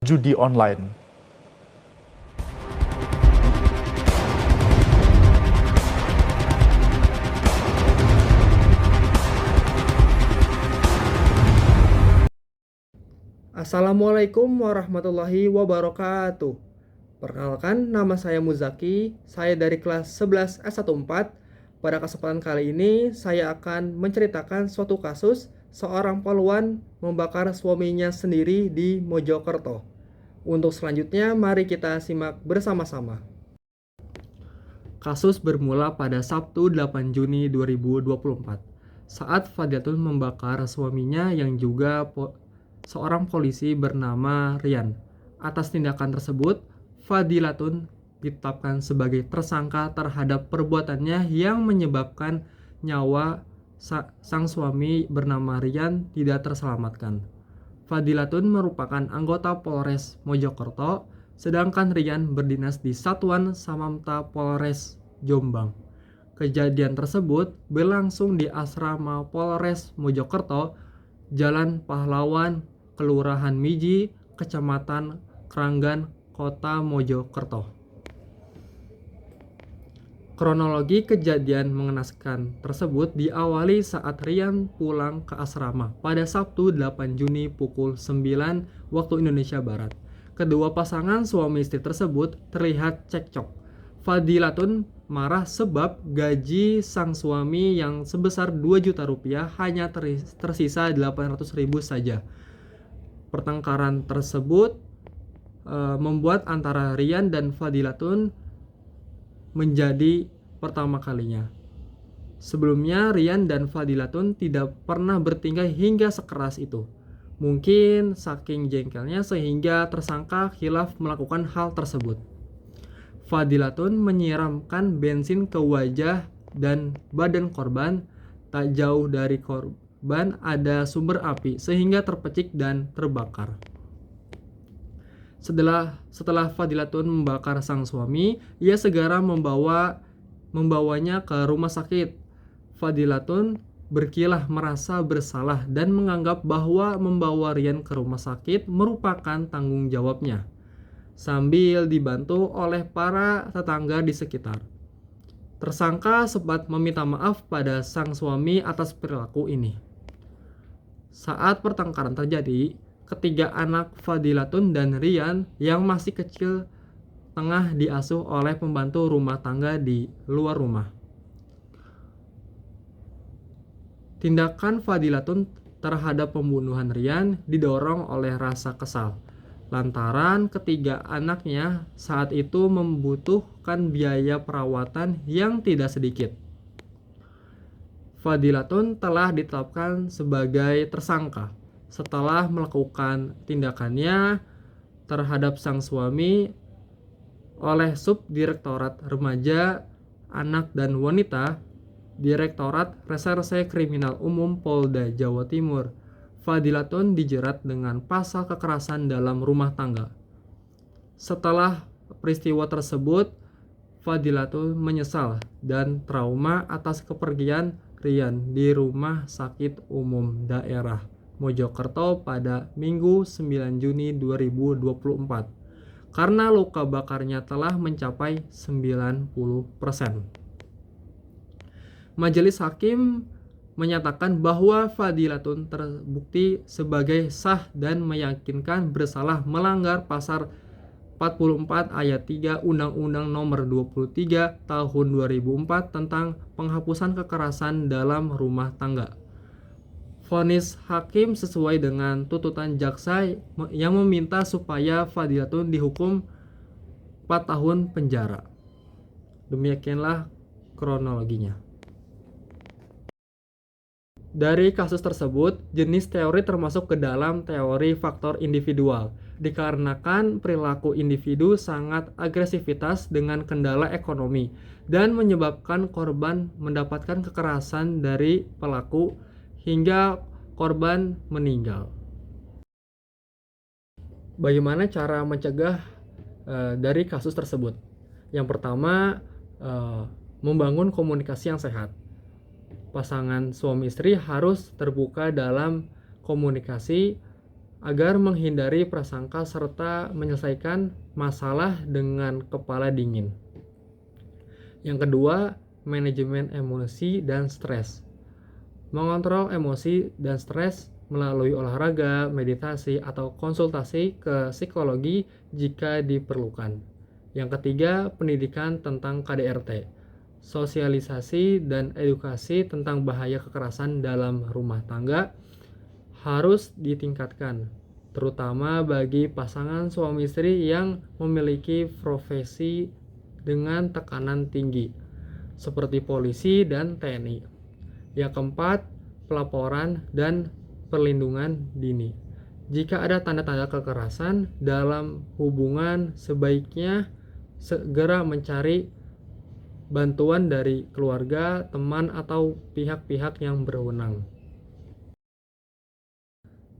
judi online. Assalamualaikum warahmatullahi wabarakatuh. Perkenalkan, nama saya Muzaki. Saya dari kelas 11 S14. Pada kesempatan kali ini, saya akan menceritakan suatu kasus seorang poluan membakar suaminya sendiri di Mojokerto. Untuk selanjutnya, mari kita simak bersama-sama. Kasus bermula pada Sabtu 8 Juni 2024 saat Fadilatun membakar suaminya yang juga seorang polisi bernama Rian. Atas tindakan tersebut, Fadilatun ditetapkan sebagai tersangka terhadap perbuatannya yang menyebabkan nyawa sang suami bernama Rian tidak terselamatkan. Fadilatun merupakan anggota Polres Mojokerto, sedangkan Rian berdinas di Satuan Samapta Polres Jombang. Kejadian tersebut berlangsung di asrama Polres Mojokerto, Jalan Pahlawan, Kelurahan Miji, Kecamatan Kranggan, Kota Mojokerto. Kronologi kejadian mengenaskan tersebut diawali saat Rian pulang ke asrama pada Sabtu 8 Juni pukul 9 waktu Indonesia Barat. Kedua pasangan suami istri tersebut terlihat cekcok. Fadilatun marah sebab gaji sang suami yang sebesar 2 juta rupiah hanya tersisa 800.000 saja. Pertengkaran tersebut membuat antara Rian dan Fadilatun menjadi pertama kalinya. Sebelumnya Rian dan Fadilatun tidak pernah bertingkah hingga sekeras itu. Mungkin saking jengkelnya sehingga tersangka khilaf melakukan hal tersebut. Fadilatun menyiramkan bensin ke wajah dan badan korban. Tak jauh dari korban ada sumber api sehingga terpecik dan terbakar. Setelah Fadilatun membakar sang suami, ia segera membawanya ke rumah sakit. Fadilatun berkilah merasa bersalah dan menganggap bahwa membawa Rian ke rumah sakit merupakan tanggung jawabnya, sambil dibantu oleh para tetangga di sekitar. Tersangka sempat meminta maaf pada sang suami atas perilaku ini. Saat pertengkaran terjadi, ketiga anak Fadilatun dan Rian yang masih kecil tengah diasuh oleh pembantu rumah tangga di luar rumah. Tindakan Fadilatun terhadap pembunuhan Rian didorong oleh rasa kesal, lantaran ketiga anaknya saat itu membutuhkan biaya perawatan yang tidak sedikit. Fadilatun telah ditetapkan sebagai tersangka setelah melakukan tindakannya terhadap sang suami oleh Subdirektorat Remaja, Anak dan Wanita, Direktorat Reserse Kriminal Umum Polda Jawa Timur. Fadilatun dijerat dengan pasal kekerasan dalam rumah tangga. Setelah peristiwa tersebut, Fadilatun menyesal dan trauma atas kepergian Rian di Rumah Sakit Umum Daerah Mojokerto pada Minggu 9 Juni 2024 karena luka bakarnya telah mencapai 90%. Majelis hakim menyatakan bahwa Fadilatun terbukti sebagai sah dan meyakinkan bersalah melanggar pasal 44 ayat 3 Undang-Undang Nomor 23 Tahun 2004 tentang penghapusan kekerasan dalam rumah tangga. Vonis hakim sesuai dengan tuntutan jaksa yang meminta supaya Fadilatun dihukum 4 tahun penjara. Demikianlah kronologinya. Dari kasus tersebut, jenis teori termasuk ke dalam teori faktor individual, dikarenakan perilaku individu sangat agresivitas dengan kendala ekonomi dan menyebabkan korban mendapatkan kekerasan dari pelaku hingga korban meninggal. Bagaimana cara mencegah dari kasus tersebut? Yang pertama, membangun komunikasi yang sehat. Pasangan suami istri harus terbuka dalam komunikasi agar menghindari prasangka serta menyelesaikan masalah dengan kepala dingin. Yang kedua, manajemen emosi dan stres. Mengontrol emosi dan stres melalui olahraga, meditasi, atau konsultasi ke psikologi jika diperlukan. Yang ketiga, pendidikan tentang KDRT. Sosialisasi dan edukasi tentang bahaya kekerasan dalam rumah tangga harus ditingkatkan, terutama bagi pasangan suami istri yang memiliki profesi dengan tekanan tinggi, seperti polisi dan TNI. Yang keempat, pelaporan dan perlindungan dini. Jika ada tanda-tanda kekerasan dalam hubungan, sebaiknya segera mencari bantuan dari keluarga, teman, atau pihak-pihak yang berwenang.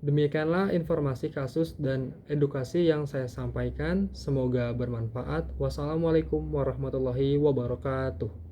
Demikianlah informasi kasus dan edukasi yang saya sampaikan. Semoga bermanfaat. Wassalamualaikum warahmatullahi wabarakatuh.